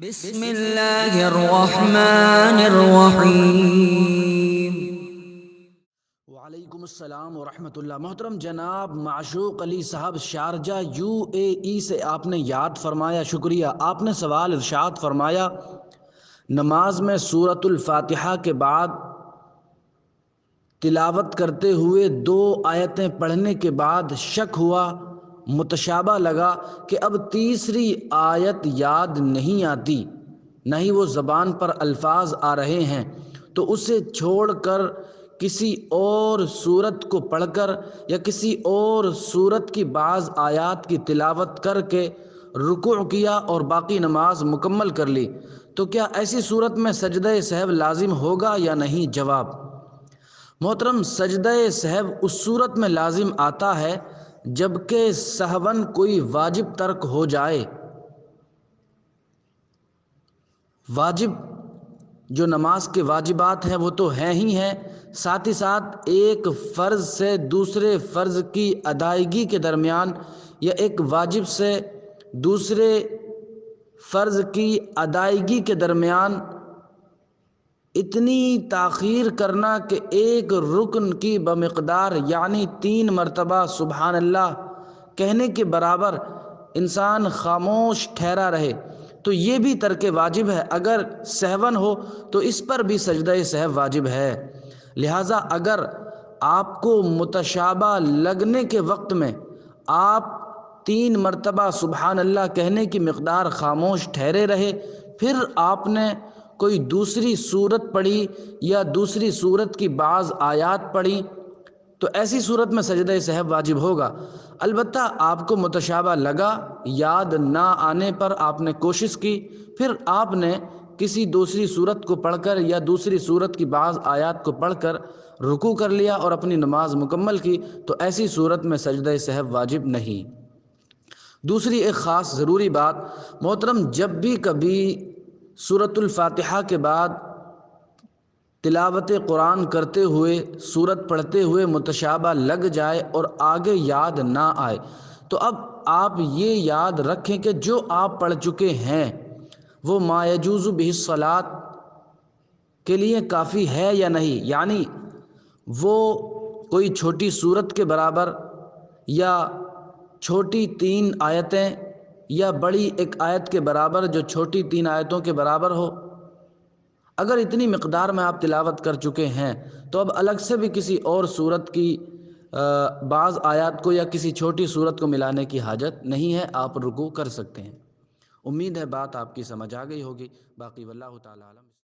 بسم اللہ الرحمن الرحیم۔ وعلیکم السلام ورحمۃ اللہ۔ محترم جناب معشوق علی صاحب شارجہ UAE سے آپ نے یاد فرمایا، شکریہ۔ آپ نے سوال ارشاد فرمایا، نماز میں سورۃ الفاتحہ کے بعد تلاوت کرتے ہوئے 2 آیتیں پڑھنے کے بعد شک ہوا، متشابہ لگا کہ اب تیسری آیت یاد نہیں آتی، نہ ہی وہ زبان پر الفاظ آ رہے ہیں، تو اسے چھوڑ کر کسی اور سورت کو پڑھ کر یا کسی اور سورت کی بعض آیات کی تلاوت کر کے رکوع کیا اور باقی نماز مکمل کر لی، تو کیا ایسی صورت میں سجدہ سہو لازم ہوگا یا نہیں؟ جواب: محترم، سجدہ سہو اس صورت میں لازم آتا ہے جبکہ سہون کوئی واجب ترک ہو جائے۔ واجب جو نماز کے واجبات ہیں وہ تو ہیں ہی ہیں، ساتھ ہی ساتھ ایک فرض سے دوسرے فرض کی ادائیگی کے درمیان یا ایک واجب سے دوسرے فرض کی ادائیگی کے درمیان اتنی تاخیر کرنا کہ ایک رکن کی بمقدار یعنی 3 مرتبہ سبحان اللہ کہنے کے برابر انسان خاموش ٹھہرا رہے، تو یہ بھی ترک واجب ہے۔ اگر سہون ہو تو اس پر بھی سجدہ سہو واجب ہے۔ لہٰذا اگر آپ کو متشابہ لگنے کے وقت میں آپ 3 مرتبہ سبحان اللہ کہنے کی مقدار خاموش ٹھہرے رہے، پھر آپ نے کوئی دوسری صورت پڑھی یا دوسری صورت کی بعض آیات پڑھی، تو ایسی صورت میں سجدہ سہو واجب ہوگا۔ البتہ آپ کو متشابہ لگا، یاد نہ آنے پر آپ نے کوشش کی، پھر آپ نے کسی دوسری صورت کو پڑھ کر یا دوسری صورت کی بعض آیات کو پڑھ کر رکوع کر لیا اور اپنی نماز مکمل کی، تو ایسی صورت میں سجدہ سہو واجب نہیں۔ دوسری ایک خاص ضروری بات، محترم، جب بھی کبھی سورۃ الفاتحہ کے بعد تلاوت قرآن کرتے ہوئے سورت پڑھتے ہوئے متشابہ لگ جائے اور آگے یاد نہ آئے، تو اب آپ یہ یاد رکھیں کہ جو آپ پڑھ چکے ہیں وہ ما یجوز بہ الصلاۃ کے لیے کافی ہے یا نہیں، یعنی وہ کوئی چھوٹی سورت کے برابر یا چھوٹی 3 آیتیں یا بڑی ایک آیت کے برابر جو چھوٹی 3 آیتوں کے برابر ہو۔ اگر اتنی مقدار میں آپ تلاوت کر چکے ہیں تو اب الگ سے بھی کسی اور سورت کی بعض آیات کو یا کسی چھوٹی سورت کو ملانے کی حاجت نہیں ہے، آپ رکوع کر سکتے ہیں۔ امید ہے بات آپ کی سمجھ آ گئی ہوگی، باقی واللہ تعالی عالم۔